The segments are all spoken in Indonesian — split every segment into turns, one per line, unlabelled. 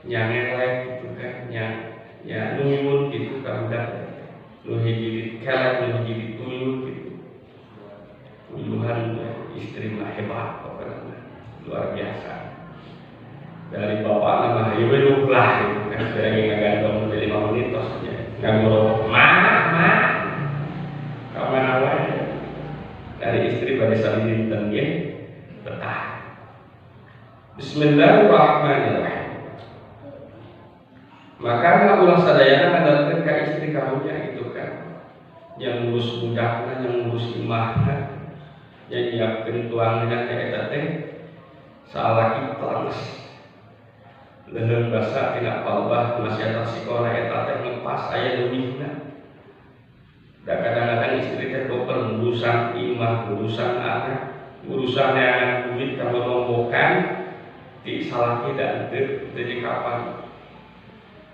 nyangelek gitu kan, nyunyun gitu kan udah nu hiji kelek nu hiji tuyul gitu. Tuyuhan istri mah hebat pokoknya luar biasa. Dari bapak nama ibu lupa gitu kan, dari ngagandong dari 5 menit tosnya nggak nguruk mah kawan awal dari istri pada saling dan dia betah. Bismillahirrahmanirrahim. Maka ulah sadayana ngandalkeun ka istri karunya itu kan, yang ngurus budakna, yang ngurus imahna, yang nyiapkeun tuangna ka eta teh salaki planges. Leheung basa tina palbah nasihat sikona eta teh ngepas aya leuwihna. Da kadang-kadang istri teh boker urusan imah, urusan anak, urusan yang duit kanggo nombokan ti salaki da teu kapan.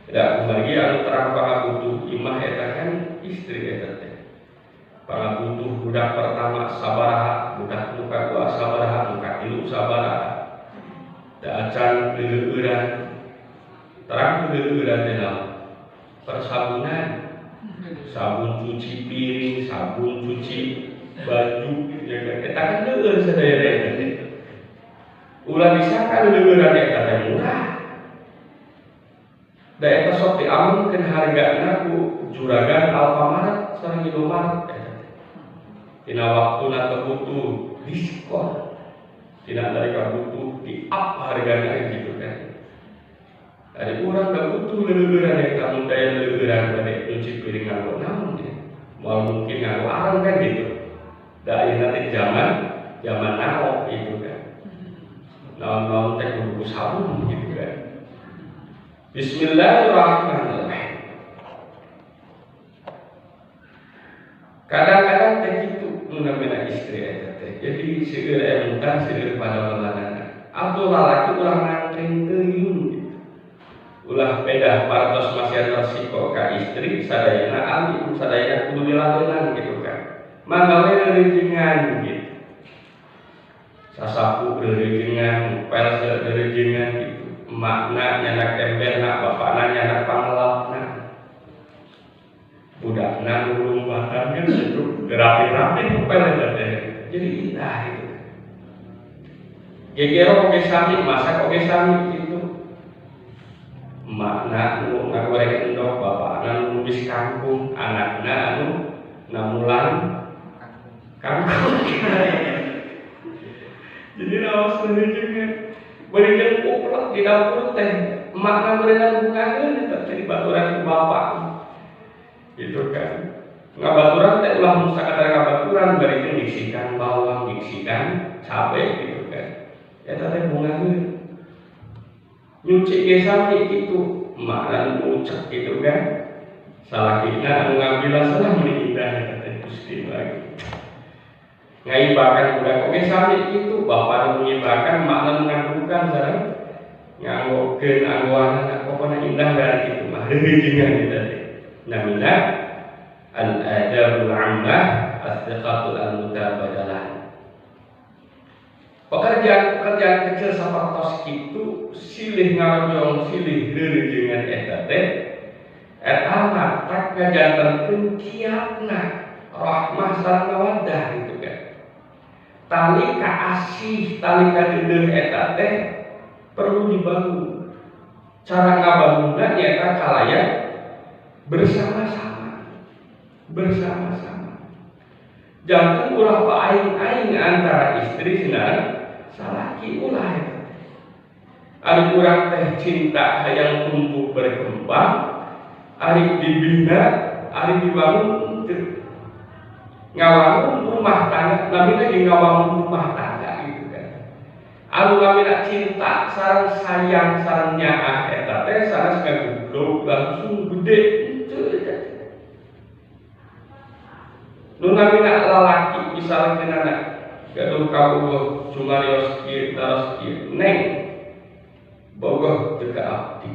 Da kumaha anu terang pangabutuh imah eta kan istri eta teh. Pangabutuh budak pertama sabaraha, budak nu kadua sabaraha, nu katilu sabaraha. Da acan leuleuran terang leuleuran teh naon? Persabunan, sabun cuci piring, sabun cuci baju, ya kan? Eta kan leuleur sadaya eta. Ulah disangka leuleuran eta teh murah. Da eta sok diamunkeun hargana ku juragan Alfamart sareng Indomaret eta. Tina waktuna teu butuh diskon. Tina dalika butuh di up hargana gitu kan. Ari urang da butuh leuleuran eta mun daya leuleuran bade nyuci piring nganggo naon ya. Moal mungkin nganggo arang kan gitu. Da ayeuna teh zaman now gitu kan. Naon-naon teh kudu sabun gitu kan. Bismillahirrahmanirrahim. Kadang-kadang teh kitu nu namina istri eta teh. Jadi seueur aya mutan seueur pada melanana. Atau lalaki ulah ngantring teuing. Ulah beda partos masih resiko ka istri sadayana ali sadayana kudu diladenan gitu kan. Manggawe reureungan gitu. Sasapu reureungan, pel reureungan gitu. Emakna nyanak temberna, bapakna nyanak pangelapna. Budakna nulung batangnya itu rapi-rapi pel eta teh. Jadi indah itu. Gegero oge sami, masak oge sami gitu. Emakna nu ngagoreng endog, bapakna nu nulis kangkung, anakna anu namulan kangkung. Jadi raos reureungan. Beureung uplek di dapur teh, emakna beureungan bungakeun eta teh dibaturan ku bapak. Gitu kan. Ngabaturan teh ulah mun sakadar ngabaturan beureung ngisikan bawang, ngisikan cabe gitu kan. Eta teh bungakeun. Nyuci ge sami kitu, emakna ngucek gitu kan. Salakina anu ngabila salah meuli indah eta teh Gusti lagi. Ngaibakan budak oge sami kitu, bapak nu ngibakan, emakna nu ngadukan sareng nganggokeun anggoanna pokona indah dari kitu mah reureungan eta teh. Namina al-adabul 'ammah as-siqatul al-mutabadalah. Pekerjaan kecil sapertos kitu silih ngaronjong silih reureungan eta teh eta mah tak ngajantenkeun kiatna rahmah sareng mawaddah gitu kan. Tali kaasih, tali kadeuleuh eta teh perlu dibangun. Cara ngabangunna nyaeta kalayan bersama-sama. Jangan ulah paing-aing antara istri sinareng salaki ulah eta. Ari urang teh cinta hayang tumbuh berkembang, ari dibina, ari dibangun teu. Ngawangun rumah tangga, namina ge ngawangun rumah tangga gitu kan. Anu namina cinta sareng sayang sareng nyaah eta teh sanes kagublok langsung gede henteu eta. Nu namina lalaki misalkeunana gaduh kabogoh cumarios kieu taros kieu neng bogoh teu ka abdi.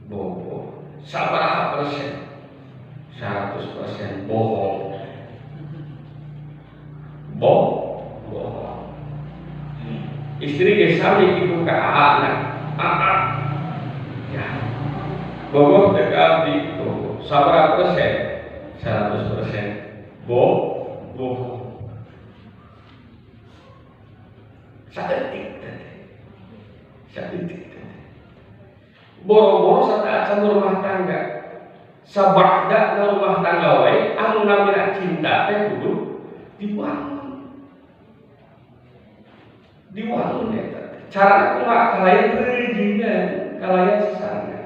Bogoh sabaraha persen? 100% bohong. Bohong. Istri ge sami kitu ka anak. Ya, bogoh teh abdi bogoh. Sabaraha persen? 100%. Bogoh. Saeutik teh. Boro-boro sataacan rumah tangga. Sabakda rumah tangga wae anu namina cinta teh kudu diwangun eta. Carana kumaha kalayan reujingan, kalayan sesana.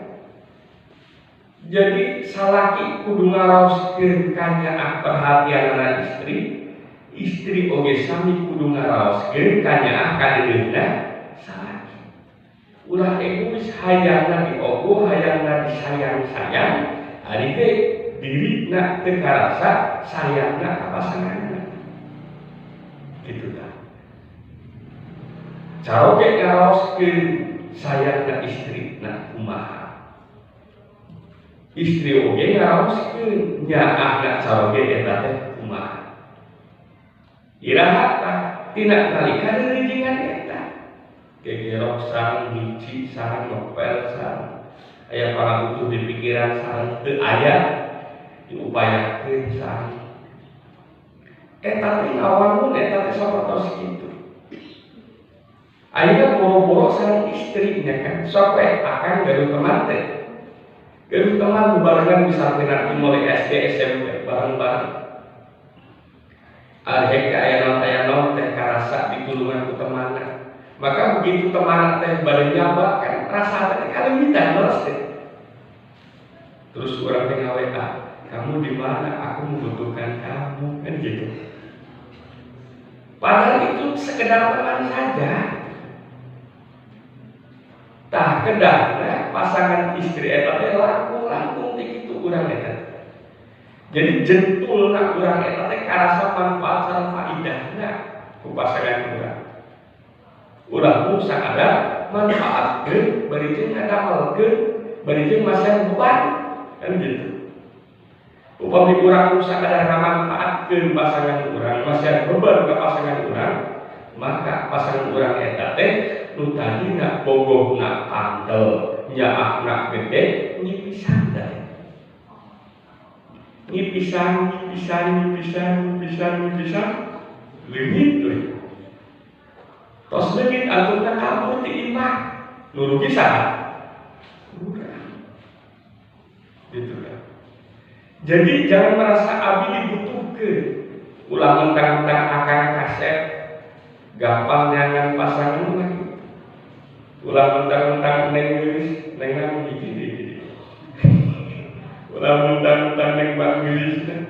Jadi salaki kudu ngaraoskeun kanyaah perhatianna istri oge sami kudu ngaraoskeun kanyaah kadedeuna salaki. Ulah egois hayangna diogo, hayangna disayang-sayang, ari teh dirina teu karasa sayangna ka pasanganna. Kitu tah. Caroge ngaraoskeun sayangna istrina kumaha. Istri oge ngaraoskeun nyaahna caroge eta teh kumaha. Iraha tah tina nalika reujingan eta. Gegerok sareng hiji sareng nopel sareng aya pangabutuh di pikiran sareng teu aya diupayakeun sareng. Eta teh ngawangun eta teh sapertos kitu. Ayeuna boro-boro sareng istri nya kan sok we akan gaduh teman teh. Gaduh teman barengan misalkeun nanti mulai SD SMP bareng-bareng. Arek aya naon teh karasa ditulungan ku temanna. Maka begitu teman teh bade nyaba kan rasa teh kalemitan leres teh. Terus orang teh ngawe, kamu di mana? Aku membutuhkan kamu kan gitu. Padahal itu sekedar teman saja. Tah kedahna pasangan istri eta teh langkung teh kitu urang eta. Jadi jentulna urang eta teh karasa manfaat sareng faedahna ku pasangan urang. Ulah pun ada manfaatkeun bari jeung ngadamelkeun bari jeung masalah beban kan gitu. Upami urang nu sakadar ngamanfaatkeun pasangan urang masalah beban ka pasangan urang, maka pasangan urang eta teh nu tadina bogohna pantel nyaahna gede nyipisan teh. Nyipisan leungit we. Tos leungit aturna kabur ti imah. Nu rugi saha? Urang. Gitu kan. Jadi jangan merasa abdi dibutuhkeun. Ulah mentang-mentang akan kasep gampang nyangan pasangan mah. Ulah mentang-mentang neng geulis, nengan hiji. Ulah mentang-mentang neng bang geulis teh.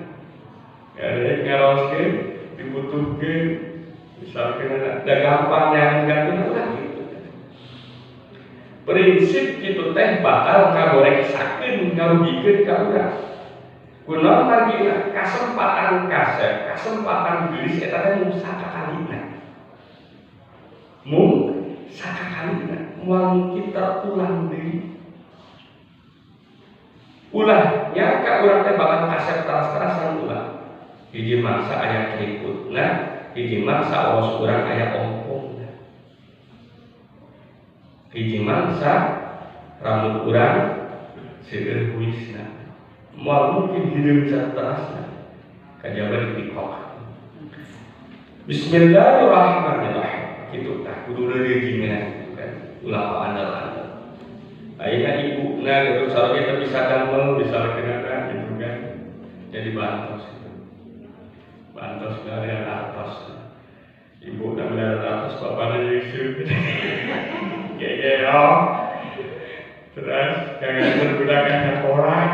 Garek ngarooskeun dibutuhkeun. Misalkan ada gampang yang gantung lah gitu. Prinsip gitu teh bakal ngagoreksakeun ngarugikeun ka urang. Kunaon margina kasempatan kasep, kasempatan geulis eta teh mung sakakalina. Mung sakakalina moal kita ulang deui. Ulah nya ka urang teh bakal kasep teras-terasan ulah. Hiji mangsa aya keriputna, hiji mangsa awas urang aya ompongna. Hiji mangsa rambut urang seueur huisna. Moal mungkin hideung saterasna kajaba dipikok. Bismillahirrahmanirrahim. Kitu tah kudu reujingan gitu kan. Ulah andal-andal. Ayeuna ibuna geus saroge teh bisa damel, bisa kenana gitu kan. Jadi bantos gitu. Bantos dari atas. Ibu dan dari atas bapaknya Yusuf. Gero. Terus jangan menggunakan orang.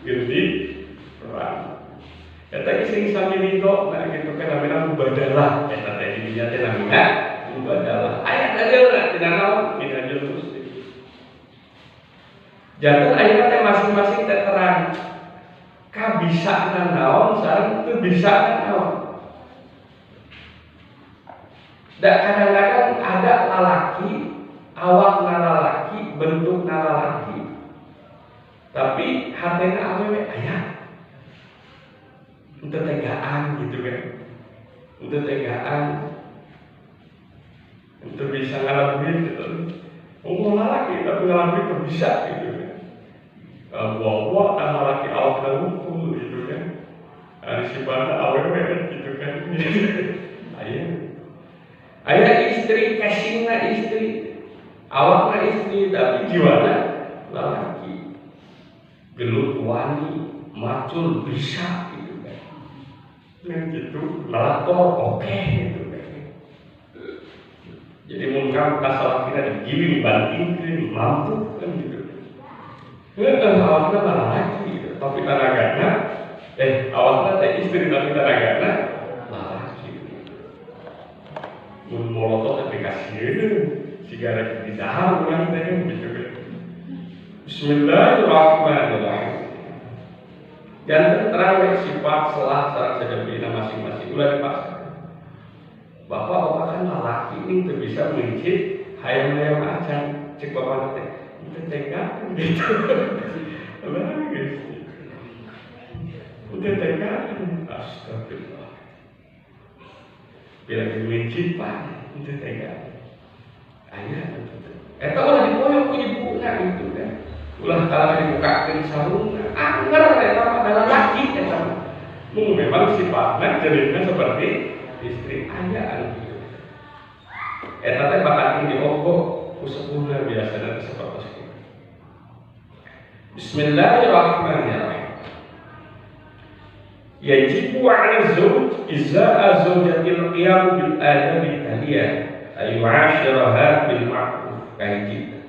Gini perang. Kata sing sami ridho, nah gitu kan namanya mubadalah. Kata tadi dia teh namanya mubadalah. Ayat ageuna tina naon? Tina jurus. Jangan ayeuna teh masing-masing teh terang. Kabisana naon sareng teu bisana naon. Da kadang-kadang ada lalaki, awakna lalaki, bentukna lalaki. Tapi hatena awewe aya. Teu tegaan gitu kan. untuk tegaan, untuk bisa ngalamin gitu. Ngomong lagi tapi ngalamin itu bisa gitu kan. Bawa tambah lagi awak dan hukum gitu kan. Ada sifatnya awewe gitu kan. Ayah istri kasihna istri, awakna istri tapi jiwana lelaki. Gelut wani, macul bisa gitu kan. Gitu, nalator oke gitu kan. Jadi mungkin kasar kita digiling banting mampu kan gitu. Awakna malah lagi gitu. Tapi tanagana awakna teh istri tapi tanagana laki gitu. Mun molotot teh kasieun sigaret di dahar urang teh gitu kan. Bismillahirrahmanirrahim. Dan terang sifat salah sedepina masing-masing ulah dipaksa. Bapak kan laki ini tuh bisa mencit hayam-hayam acan cek bapak teh. Itu tega gitu. Lah guys. Udah tega. Astagfirullah. Bila mencit pak, itu tega. Ayah itu. Eta ulah dipoyok ku ibuna gitu kan. Ulah kalau dibukakan sarungna, anggar eta adalah laki eta. Memang sifatnya jadinya seperti istri ayah gitu. Eta teh bakal diogok ku sepuhna biasana seperti itu. Bismillahirrahmanirrahim. Yajibu 'ala zawj izaa zawjatil qiyam bil adabi taliyah ay yu'ashiraha bil ma'ruf kayjib.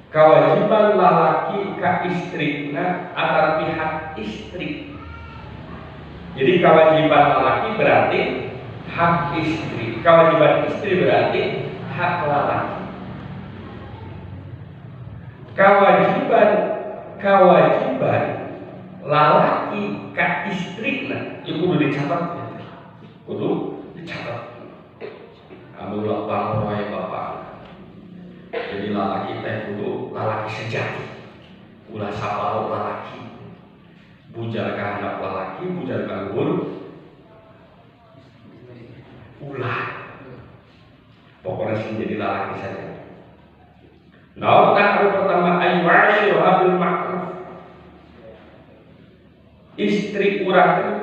Kewajiban lelaki ka istrina antar pihak istri. Jadi kewajiban lelaki berarti hak istri. Kewajiban istri berarti hak lelaki. Kewajiban lelaki ka istrina itu kudu dicatat. Kudu dicatat. Alhamdulillah bangsa bapak. Jadi lelaki teh kudu lelaki sejati. Ulah saparo lelaki. Bujar kahandap lelaki, bujar kanggur ulah. Pokoknya sih jadi lelaki saja. Nah, tahap pertama ayyu'ashiraha bil ma'ruf. Istri urang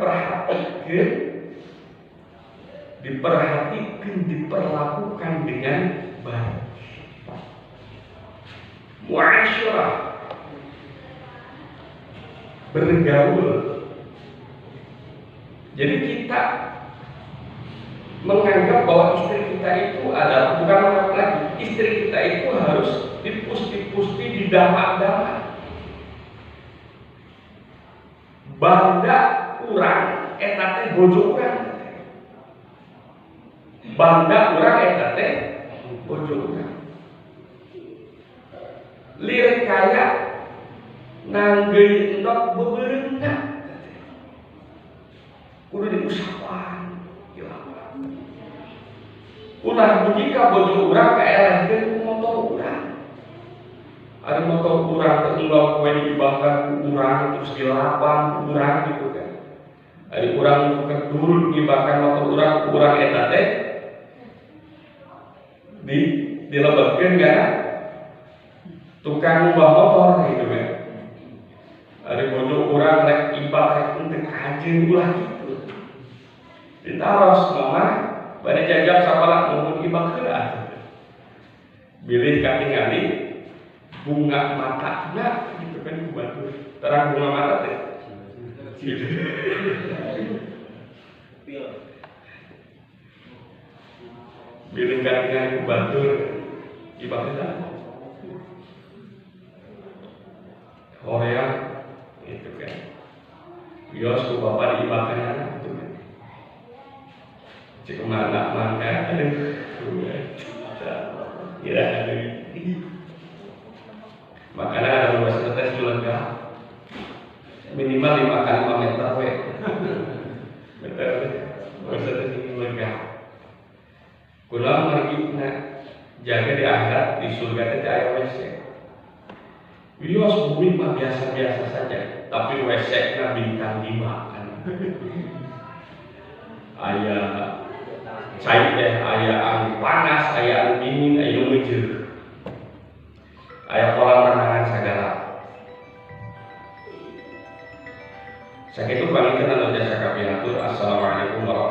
diperhatikan, diperlakukan dengan baik. Mu'asyirah, bergaul. Jadi kita menganggap bahwa istri kita itu adalah bukan laki-laki. Istri kita itu harus dipusti-pusti, didamak-damak. Banda urang eta teh bojo urang. Banda urang eta teh bojo urang. Lir kaya nanggeui endog bebeurengna. Kudu diusapan. Ulah budi ka bojo urang kaelehkeun motor urang. Ada motor urang terunggal kue dibakar urang terus dilapang urang gitu kan. Ada urang kedul dibakar motor urang eta teh dilebetkeun kana tukang ngubah motor gitu kan. Ada bojo urang rek ibak rek teu kajeun ulah gitu. Ditaros mama bade jajak sapala mun ibak heula. Bilih katingali bunga matanya gitu kan batu terang bunga mata teh gitu. Bilih katingali batu ibaknya Korea itu kan bios ku bapak diibakan anak itu kan cik anak mangga aduh kira ada makanya ada luas tetes juga minimal 5 kali 5 meter we betul luas tetes ini lega kulang margina jaga di akhirat di surga teh aya WC bios bumi mah biasa-biasa saja tapi WC-nya bintang 5 kan aya cair teh, aya anu panas, aya anu dingin, aya nu ngeujeuk, aya kolam renangan sagala. Sakitu pamingkeun anu jasa kapihatur. Assalamualaikum warahmatullahi wabarakatuh.